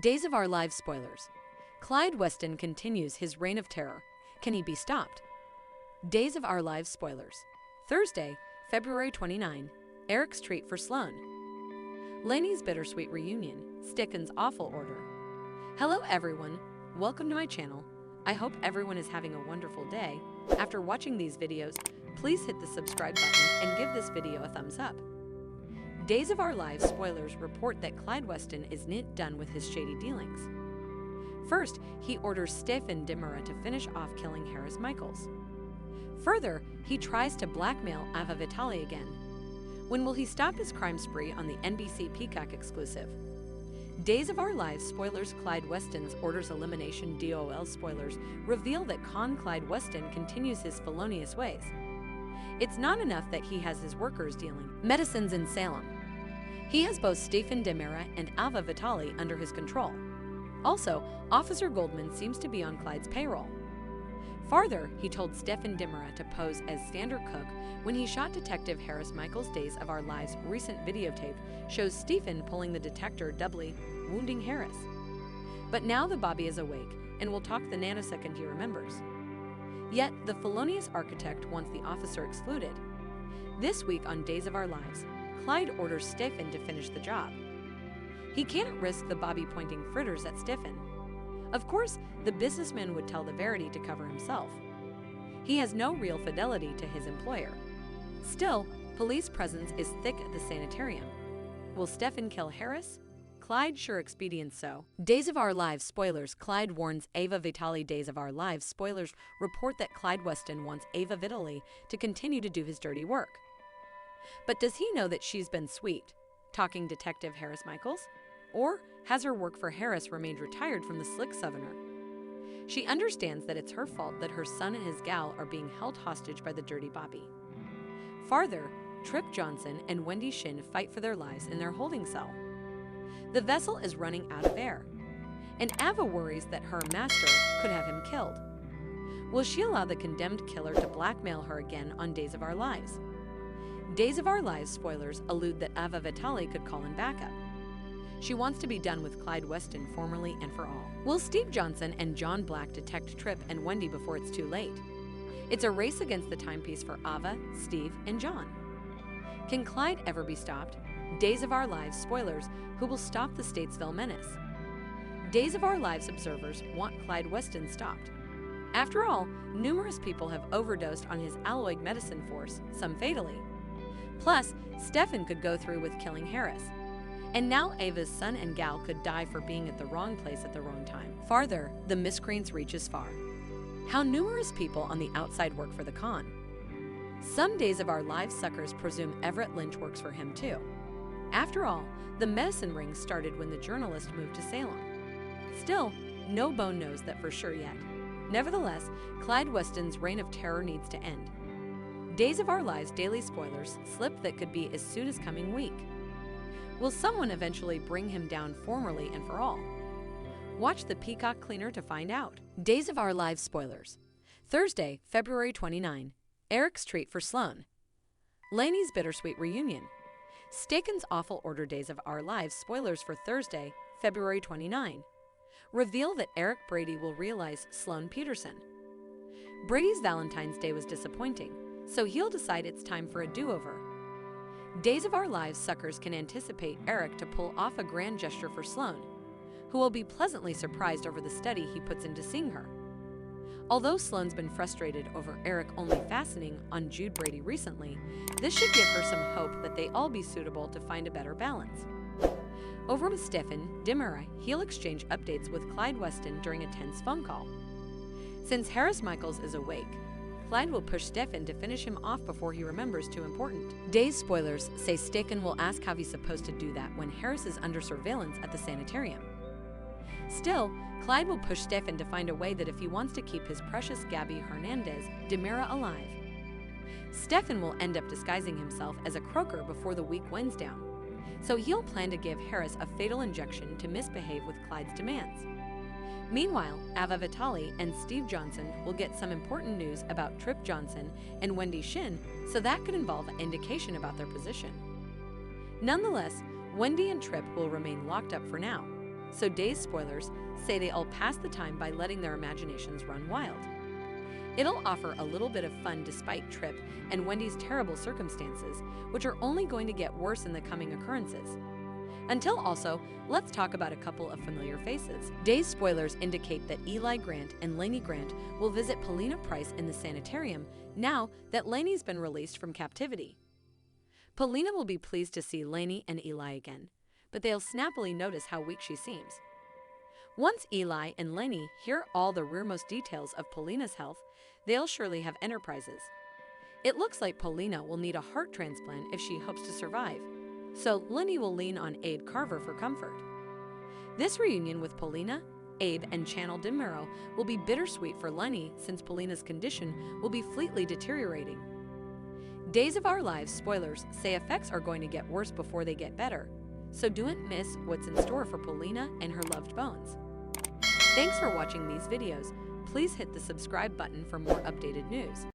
Days of Our Lives spoilers. Clyde Weston continues his reign of terror. Can he be stopped? Days of Our Lives spoilers. Thursday, February 29. Eric's treat for Sloan. Lainey's bittersweet reunion. Stickin's awful order. Hello everyone. Welcome to my channel. I hope everyone is having a wonderful day. After watching these videos, please hit the subscribe button and give this video a thumbs up. Days of Our Lives spoilers report that Clyde Weston is not done with his shady dealings. First, he orders Stephen Dimura to finish off killing Harris Michaels. Further, he tries to blackmail Ava Vitali again. When will he stop his crime spree on the NBC Peacock exclusive? Days of Our Lives spoilers. Clyde Weston's orders elimination. DOL spoilers reveal that Clyde Weston continues his felonious ways. It's not enough that he has his workers dealing medicines in Salem. He has both Stephen Dimura and Ava Vitali under his control. Also, Officer Goldman seems to be on Clyde's payroll. Farther, he told Stephen Dimura to pose as standard cook when he shot Detective Harris Michaels. Days of Our Lives recent videotape shows Stephen pulling the detector doubly, wounding Harris. But now the Bobby is awake and will talk the nanosecond he remembers. Yet, the felonious architect wants the officer excluded. This week on Days of Our Lives, Clyde orders Stephen to finish the job. He can't risk the Bobby pointing fritters at Stephen. Of course, the businessman would tell the Verity to cover himself. He has no real fidelity to his employer. Still, police presence is thick at the sanitarium. Will Stephen kill Harris? Clyde sure expedients so. Days of Our Lives spoilers. Clyde warns Ava Vitali. Days of Our Lives spoilers report that Clyde Weston wants Ava Vitali to continue to do his dirty work. But does he know that she's been sweet, talking Detective Harris Michaels? Or has her work for Harris remained retired from the slick Southerner? She understands that it's her fault that her son and his gal are being held hostage by the dirty Bobby. Farther, Trip Johnson and Wendy Shin fight for their lives in their holding cell. The vessel is running out of air, and Ava worries that her master could have him killed. Will she allow the condemned killer to blackmail her again on Days of Our Lives? Days of Our Lives spoilers allude that Ava Vitali could call in backup. She wants to be done with Clyde Weston formally and for all. Will Steve Johnson and John Black detect Trip and Wendy before it's too late? It's a race against the timepiece for Ava, Steve, and John. Can Clyde ever be stopped? Days of Our Lives spoilers who will stop the Statesville menace. Days of Our Lives observers want Clyde Weston stopped. After all, numerous people have overdosed on his alloyed medicine force, some fatally. Plus, Stephen could go through with killing Harris. And now Ava's son and gal could die for being at the wrong place at the wrong time. Farther, the miscreants reaches far. How numerous people on the outside work for the con. Some Days of Our Lives suckers presume Everett Lynch works for him too. After all, the medicine ring started when the journalist moved to Salem. Still, no bone knows that for sure yet. Nevertheless, Clyde Weston's reign of terror needs to end. Days of Our Lives daily spoilers slip that could be as soon as coming week. Will someone eventually bring him down formally and for all? Watch the Peacock Cleaner to find out. Days of Our Lives spoilers. Thursday, February 29. Eric's treat for Sloan. Lainey's bittersweet reunion. Stickin's awful order. Days of Our Lives spoilers for Thursday, February 29. Reveal that Eric Brady will realize Sloan Peterson. Brady's Valentine's Day was disappointing, so he'll decide it's time for a do-over. Days of Our Lives suckers can anticipate Eric to pull off a grand gesture for Sloan, who will be pleasantly surprised over the study he puts into seeing her. Although Sloan's been frustrated over Eric only fastening on Jude Brady recently, this should give her some hope that they all be suitable to find a better balance. Over with Stephen Dimura, he'll exchange updates with Clyde Weston during a tense phone call. Since Harris Michaels is awake, Clyde will push Stephen to finish him off before he remembers too important. Days spoilers say Stephen will ask how he's supposed to do that when Harris is under surveillance at the sanitarium. Still, Clyde will push Stephen to find a way that if he wants to keep his precious Gabby Hernandez Dimura alive. Stephen will end up disguising himself as a croaker before the week winds down, so he'll plan to give Harris a fatal injection to misbehave with Clyde's demands. Meanwhile, Ava Vitali and Steve Johnson will get some important news about Trip Johnson and Wendy Shin, so that could involve an indication about their position. Nonetheless, Wendy and Trip will remain locked up for now, so Days spoilers say they all pass the time by letting their imaginations run wild. It'll offer a little bit of fun despite Trip and Wendy's terrible circumstances, which are only going to get worse in the coming occurrences. Until also, let's talk about a couple of familiar faces. Days spoilers indicate that Eli Grant and Lainey Grant will visit Paulina Price in the sanitarium now that Lainey's been released from captivity. Paulina will be pleased to see Lainey and Eli again, but they'll snappily notice how weak she seems. Once Eli and Lainey hear all the rearmost details of Paulina's health, they'll surely have enterprises. It looks like Paulina will need a heart transplant if she hopes to survive, so Lainey will lean on Abe Carver for comfort. This reunion with Paulina, Abe, and Channel DeMuro will be bittersweet for Lainey since Paulina's condition will be fleetly deteriorating. Days of Our Lives spoilers say effects are going to get worse before they get better, so don't miss what's in store for Paulina and her loved bones. Thanks for watching these videos. Please hit the subscribe button for more updated news.